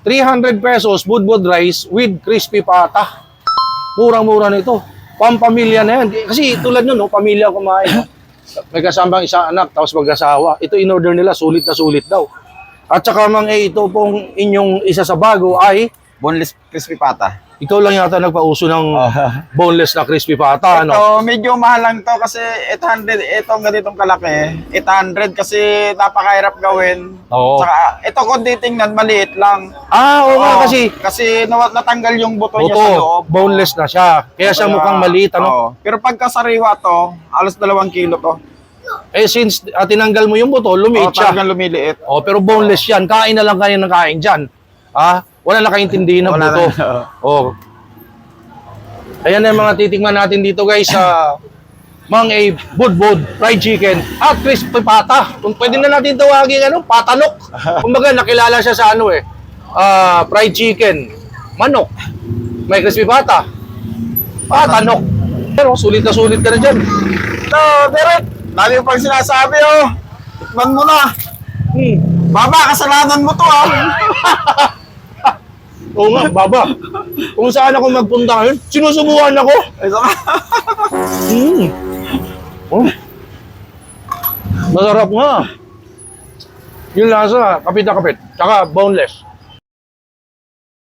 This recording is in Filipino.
300 pesos budbud rice with crispy pata. Murang-mura nito. Pampamilya na yan. Kasi tulad nun, no, pamilya kumain. No? May kasamang isang anak, tapos mag-asawa. Ito in-order nila, sulit na sulit daw. At saka mang ito pong inyong isa sa bago ay Boneless crispy pata. ikaw lang yata nagpauso ng boneless na crispy pata, ano? Ito, medyo mahal lang to kasi 800. Ito ang ganitong kalaki. 800 kasi napakahirap gawin. Oo. Saka, ito kung titingnan, maliit lang. Oo nga kasi Kasi natanggal yung buto niya sa buto, loob. boneless na siya. Kaya siya mukhang maliit, ano? Oo. Pero pagka sariwa to, alas 2 kilo to. Eh since tinanggal mo yung buto, lumiit siya. Talagang lumiliit. Oh, pero boneless yan. Kain na lang kayo ng kain dyan. Wala na kaintindihin ng Wala buto. na. Oh. Ayan na yung mga titingnan natin dito guys sa Mang A Budbud Fried Chicken at crispy pata. Kung pwede na natin tawagin patanok. Kumbaga nakilala siya sa fried chicken, manok, may crispy pata, patanok. Pero sulit na dyan. No, Derek, dami yung pang sinasabi, oh. Tikman mo na. Baba, kasalanan mo to, ah. Oo nga, baba. Kung saan ako magpunta ngayon, sinusubukan ako. Ay, saka. Oh. Masarap nga. Yung lasa, kapit na kapit. Tsaka boneless.